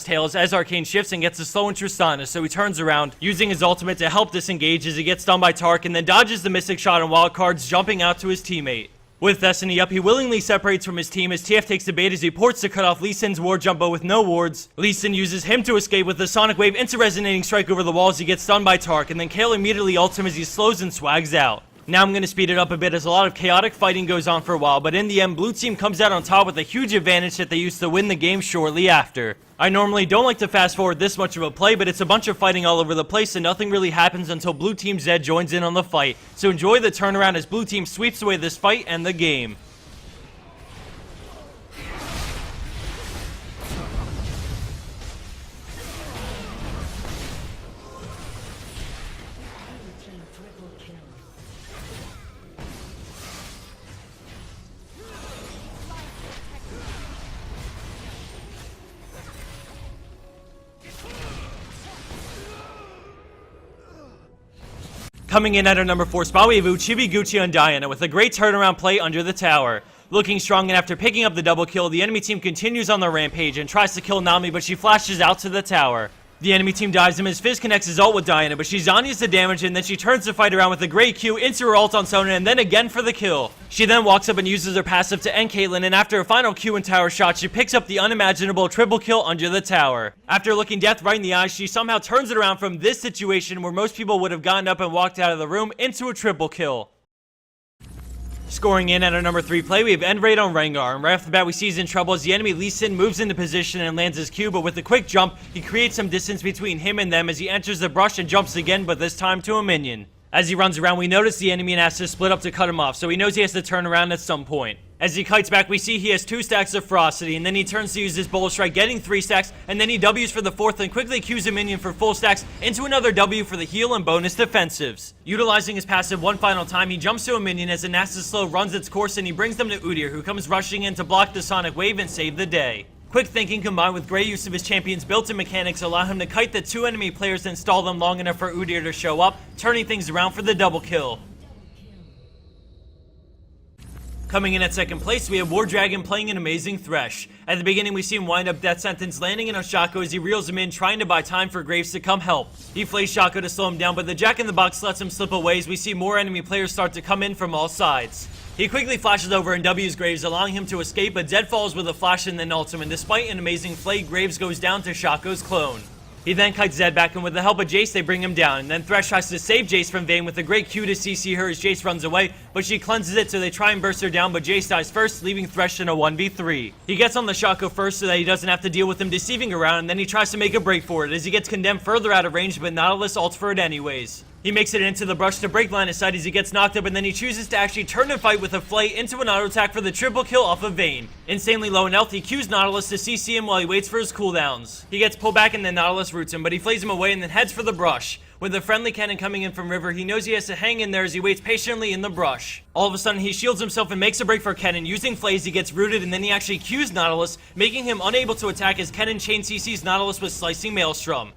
tails as Arcane shifts and gets a slow in Tristana, so he turns around, using his ultimate to help disengage as he gets stunned by Tark and then dodges the Mystic Shot on Wildcards, jumping out to his teammate. With Destiny up, he willingly separates from his team as TF takes the bait as he ports to cut off Lee Sin's ward jumbo with no wards. Lee Sin uses him to escape with the Sonic Wave into Resonating Strike over the wall as he gets stunned by Tark, and then Kayle immediately ults him as he slows and swags out. Now I'm going to speed it up a bit as a lot of chaotic fighting goes on for a while, but in the end, blue team comes out on top with a huge advantage that they used to win the game shortly after. I normally don't like to fast forward this much of a play, but it's a bunch of fighting all over the place and nothing really happens until blue team Zed joins in on the fight. So enjoy the turnaround as blue team sweeps away this fight and the game. Coming in at our number 4 spot, we have Uchibi, Gucci, and Diana with a great turnaround play under the tower. Looking strong, and after picking up the double kill, the enemy team continues on their rampage and tries to kill Nami, but she flashes out to the tower. The enemy team dives him as Fizz connects his ult with Diana, but she Zhonya's the damage, and then she turns the fight around with a great Q into her ult on Sona, and then again for the kill. She then walks up and uses her passive to end Caitlyn, and after a final Q and tower shot, she picks up the unimaginable triple kill under the tower. After looking death right in the eyes, she somehow turns it around from this situation where most people would have gotten up and walked out of the room into a triple kill. Scoring in at our number 3 play, we have end raid on Rengar, and right off the bat we see he's in trouble as the enemy Lee Sin moves into position and lands his Q, but with a quick jump, he creates some distance between him and them as he enters the brush and jumps again, but this time to a minion. As he runs around, we notice the enemy and has to split up to cut him off, so he knows he has to turn around at some point. As he kites back, we see he has 2 stacks of Ferocity, and then he turns to use his Bullet Strike, getting 3 stacks, and then he W's for the 4th and quickly Qs a minion for full stacks into another W for the heal and bonus defensives. Utilizing his passive one final time, he jumps to a minion as the Nasus Slow runs its course, and he brings them to Udyr, who comes rushing in to block the Sonic Wave and save the day. Quick thinking combined with great use of his champion's built-in mechanics allow him to kite the 2 enemy players and stall them long enough for Udyr to show up, turning things around for the double kill. Coming in at second place, we have War Dragon playing an amazing Thresh. At the beginning, we see him wind up Death Sentence, landing in on Shaco as he reels him in, trying to buy time for Graves to come help. He flays Shaco to slow him down, but the Jack-in-the-Box lets him slip away as we see more enemy players start to come in from all sides. He quickly flashes over and W's Graves, allowing him to escape, but Zed falls with a flash and then ults him, and despite an amazing flay, Graves goes down to Shaco's clone. He then kites Zed back, and with the help of Jace, they bring him down, and then Thresh tries to save Jace from Vayne with a great Q to CC her as Jace runs away, but she cleanses it, so they try and burst her down, but Jace dies first, leaving Thresh in a 1v3. He gets on the Shaco first so that he doesn't have to deal with him deceiving around, and then he tries to make a break for it as he gets condemned further out of range, but Nautilus ults for it anyways. He makes it into the brush to break line of sight as he gets knocked up, and then he chooses to actually turn and fight with a flay into an auto attack for the triple kill off of Vayne. Insanely low in health, he cues Nautilus to CC him while he waits for his cooldowns. He gets pulled back and then Nautilus roots him, but he flays him away and then heads for the brush. With a friendly cannon coming in from River, he knows he has to hang in there as he waits patiently in the brush. All of a sudden, he shields himself and makes a break for Kennen. Using flays, he gets rooted, and then he actually cues Nautilus, making him unable to attack as Kennen chain CCs Nautilus with Slicing Maelstrom.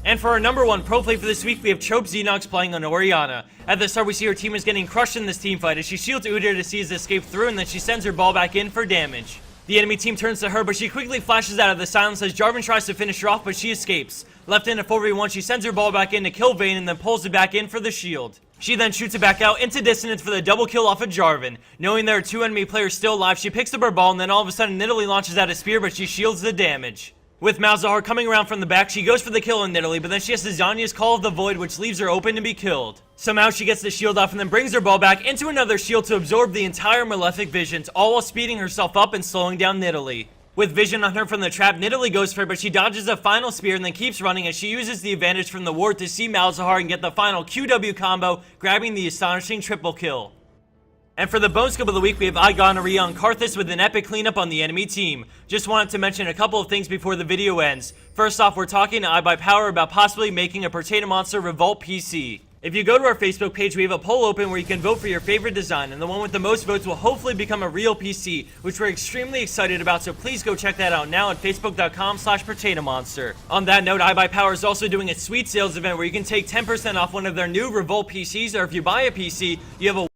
And for our number 1 pro play for this week, we have Chope Xenox playing on Orianna. At the start, we see her team is getting crushed in this team fight as she shields Udyr to see his escape through, and then she sends her ball back in for damage. The enemy team turns to her, but she quickly flashes out of the silence as Jarvan tries to finish her off, but she escapes. Left in a 4v1, she sends her ball back in to kill Vayne and then pulls it back in for the shield. She then shoots it back out into dissonance for the double kill off of Jarvan. Knowing there are 2 enemy players still alive, she picks up her ball, and then all of a sudden Nidalee launches out a spear, but she shields the damage. With Malzahar coming around from the back, she goes for the kill on Nidalee, but then she has Zhonya's Call of the Void, which leaves her open to be killed. Somehow she gets the shield off and then brings her ball back into another shield to absorb the entire Malefic Visions, all while speeding herself up and slowing down Nidalee. With vision on her from the trap, Nidalee goes for it, but she dodges a final spear and then keeps running as she uses the advantage from the ward to see Malzahar and get the final QW combo, grabbing the astonishing triple kill. And for the bone scope of the week, we have Igonorrhea on Karthus with an epic cleanup on the enemy team. Just wanted to mention a couple of things before the video ends. First off, we're talking to iBuyPower about possibly making a Potato Monster Revolt PC. If you go to our Facebook page, we have a poll open where you can vote for your favorite design, and the one with the most votes will hopefully become a real PC, which we're extremely excited about, so please go check that out now at facebook.com/potatomonster. On that note, iBuyPower is also doing a sweet sales event where you can take 10% off one of their new Revolt PCs, or if you buy a PC, you have a